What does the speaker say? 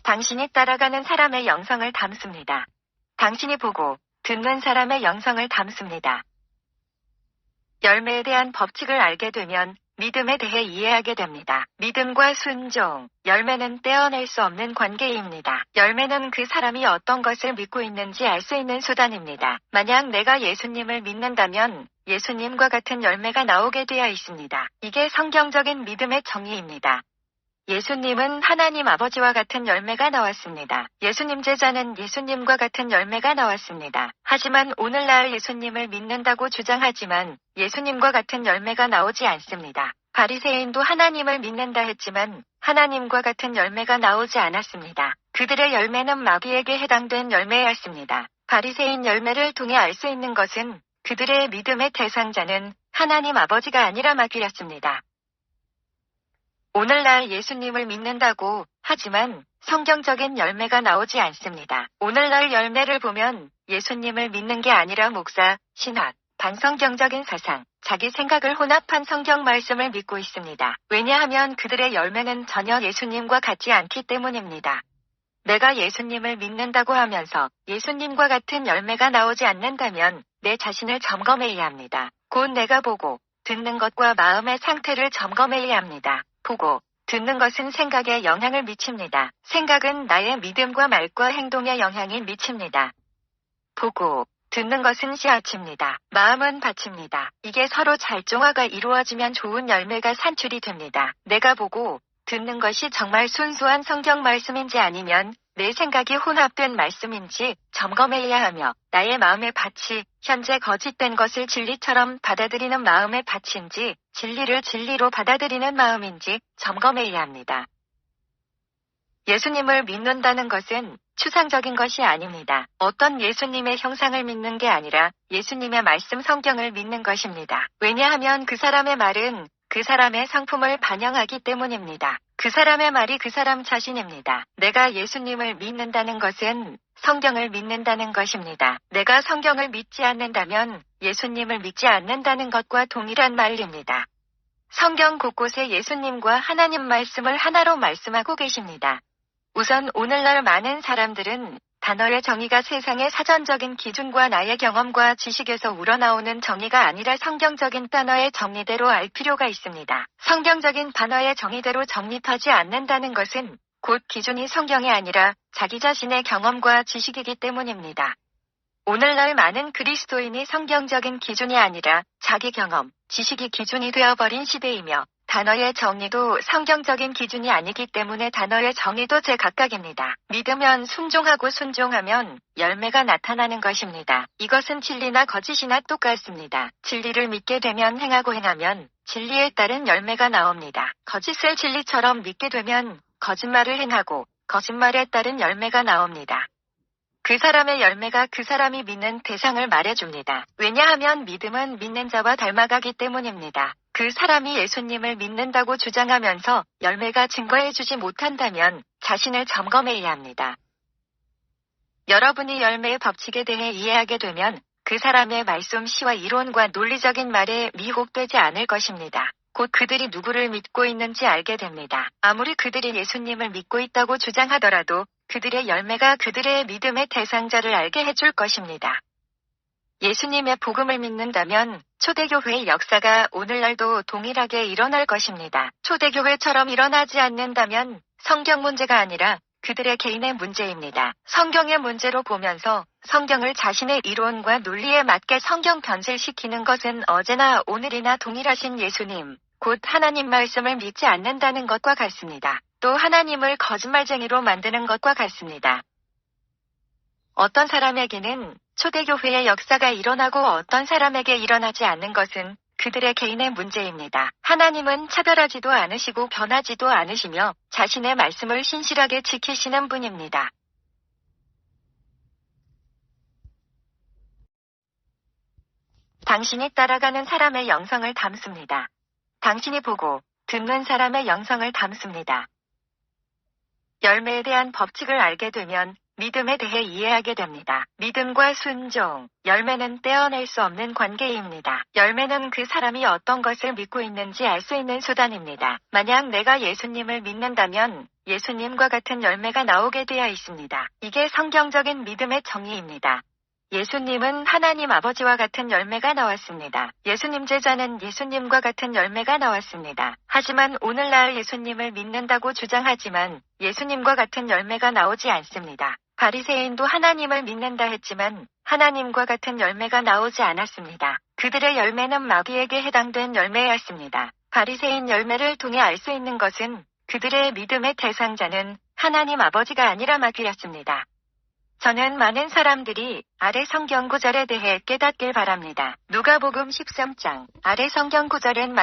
당신이 따라가는 사람의 영성을 담습니다. 당신이 보고 듣는 사람의 영성을 담습니다. 열매에 대한 법칙을 알게 되면 믿음에 대해 이해하게 됩니다. 믿음과 순종, 열매는 떼어낼 수 없는 관계입니다. 열매는 그 사람이 어떤 것을 믿고 있는지 알 수 있는 수단입니다. 만약 내가 예수님을 믿는다면 예수님과 같은 열매가 나오게 되어 있습니다. 이게 성경적인 믿음의 정의입니다. 예수님은 하나님 아버지와 같은 열매가 나왔습니다. 예수님 제자는 예수님과 같은 열매가 나왔습니다. 하지만 오늘날 예수님을 믿는다고 주장하지만 예수님과 같은 열매가 나오지 않습니다. 바리새인도 하나님을 믿는다 했지만 하나님과 같은 열매가 나오지 않았습니다. 그들의 열매는 마귀에게 해당된 열매였습니다. 바리새인 열매를 통해 알 수 있는 것은 그들의 믿음의 대상자는 하나님 아버지가 아니라 마귀였습니다. 오늘날 예수님을 믿는다고 하지만 성경적인 열매가 나오지 않습니다. 오늘날 열매를 보면 예수님을 믿는 게 아니라 목사, 신학, 반성경적인 사상, 자기 생각을 혼합한 성경 말씀을 믿고 있습니다. 왜냐하면 그들의 열매는 전혀 예수님과 같지 않기 때문입니다. 내가 예수님을 믿는다고 하면서 예수님과 같은 열매가 나오지 않는다면 내 자신을 점검해야 합니다. 곧 내가 보고 듣는 것과 마음의 상태를 점검해야 합니다. 보고 듣는 것은 생각에 영향을 미칩니다. 생각은 나의 믿음과 말과 행동에 영향이 미칩니다. 보고 듣는 것은 씨앗입니다. 마음은 밭입니다. 이게 서로 잘조화가 이루어지면 좋은 열매가 산출이 됩니다. 내가 보고 듣는 것이 정말 순수한 성경 말씀인지 아니면 내 생각이 혼합된 말씀인지 점검해야 하며 나의 마음의 밭이 현재 거짓된 것을 진리처럼 받아들이는 마음의 밭인지 진리를 진리로 받아들이는 마음인지 점검해야 합니다. 예수님을 믿는다는 것은 추상적인 것이 아닙니다. 어떤 예수님의 형상을 믿는 게 아니라 예수님의 말씀 성경을 믿는 것입니다. 왜냐하면 그 사람의 말은 그 사람의 성품을 반영하기 때문입니다. 그 사람의 말이 그 사람 자신입니다. 내가 예수님을 믿는다는 것은 성경을 믿는다는 것입니다. 내가 성경을 믿지 않는다면 예수님을 믿지 않는다는 것과 동일한 말입니다. 성경 곳곳에 예수님과 하나님 말씀을 하나로 말씀하고 계십니다. 우선 오늘날 많은 사람들은 단어의 정의가 세상의 사전적인 기준과 나의 경험과 지식에서 우러나오는 정의가 아니라 성경적인 단어의 정의대로 알 필요가 있습니다. 성경적인 단어의 정의대로 정립하지 않는다는 것은 곧 기준이 성경이 아니라 자기 자신의 경험과 지식이기 때문입니다. 오늘날 많은 그리스도인이 성경적인 기준이 아니라 자기 경험, 지식이 기준이 되어버린 시대이며 단어의 정의도 성경적인 기준이 아니기 때문에 단어의 정의도 제각각입니다. 믿으면 순종하고 순종하면 열매가 나타나는 것입니다. 이것은 진리나 거짓이나 똑같습니다. 진리를 믿게 되면 행하고 행하면 진리에 따른 열매가 나옵니다. 거짓을 진리처럼 믿게 되면 거짓말을 행하고 거짓말에 따른 열매가 나옵니다. 그 사람의 열매가 그 사람이 믿는 대상을 말해줍니다. 왜냐하면 믿음은 믿는 자와 닮아가기 때문입니다. 그 사람이 예수님을 믿는다고 주장하면서 열매가 증거해주지 못한다면 자신을 점검해야 합니다. 여러분이 열매의 법칙에 대해 이해하게 되면 그 사람의 말씀씨와 이론과 논리적인 말에 미혹되지 않을 것입니다. 곧 그들이 누구를 믿고 있는지 알게 됩니다. 아무리 그들이 예수님을 믿고 있다고 주장하더라도 그들의 열매가 그들의 믿음의 대상자를 알게 해줄 것입니다. 예수님의 복음을 믿는다면 초대교회의 역사가 오늘날도 동일하게 일어날 것입니다. 초대교회처럼 일어나지 않는다면 성경 문제가 아니라 그들의 개인의 문제입니다. 성경의 문제로 보면서 성경을 자신의 이론과 논리에 맞게 성경 변질시키는 것은 어제나 오늘이나 동일하신 예수님, 곧 하나님 말씀을 믿지 않는다는 것과 같습니다. 또 하나님을 거짓말쟁이로 만드는 것과 같습니다. 어떤 사람에게는 초대교회의 역사가 일어나고 어떤 사람에게 일어나지 않는 것은 그들의 개인의 문제입니다. 하나님은 차별하지도 않으시고 변하지도 않으시며 자신의 말씀을 신실하게 지키시는 분입니다. 당신이 따라가는 사람의 영성을 담습니다. 당신이 보고 듣는 사람의 영성을 담습니다. 열매에 대한 법칙을 알게 되면 믿음에 대해 이해하게 됩니다. 믿음과 순종, 열매는 떼어낼 수 없는 관계입니다. 열매는 그 사람이 어떤 것을 믿고 있는지 알 수 있는 수단입니다. 만약 내가 예수님을 믿는다면 예수님과 같은 열매가 나오게 되어 있습니다. 이게 성경적인 믿음의 정의입니다. 예수님은 하나님 아버지와 같은 열매가 나왔습니다. 예수님 제자는 예수님과 같은 열매가 나왔습니다. 하지만 오늘날 예수님을 믿는다고 주장하지만 예수님과 같은 열매가 나오지 않습니다. 바리새인도 하나님을 믿는다 했지만 하나님과 같은 열매가 나오지 않았습니다. 그들의 열매는 마귀에게 해당된 열매였습니다. 바리새인 열매를 통해 알 수 있는 것은 그들의 믿음의 대상자는 하나님 아버지가 아니라 마귀였습니다. 저는 많은 사람들이 아래 성경 구절에 대해 깨닫길 바랍니다. 누가복음 13장 아래 성경 구절엔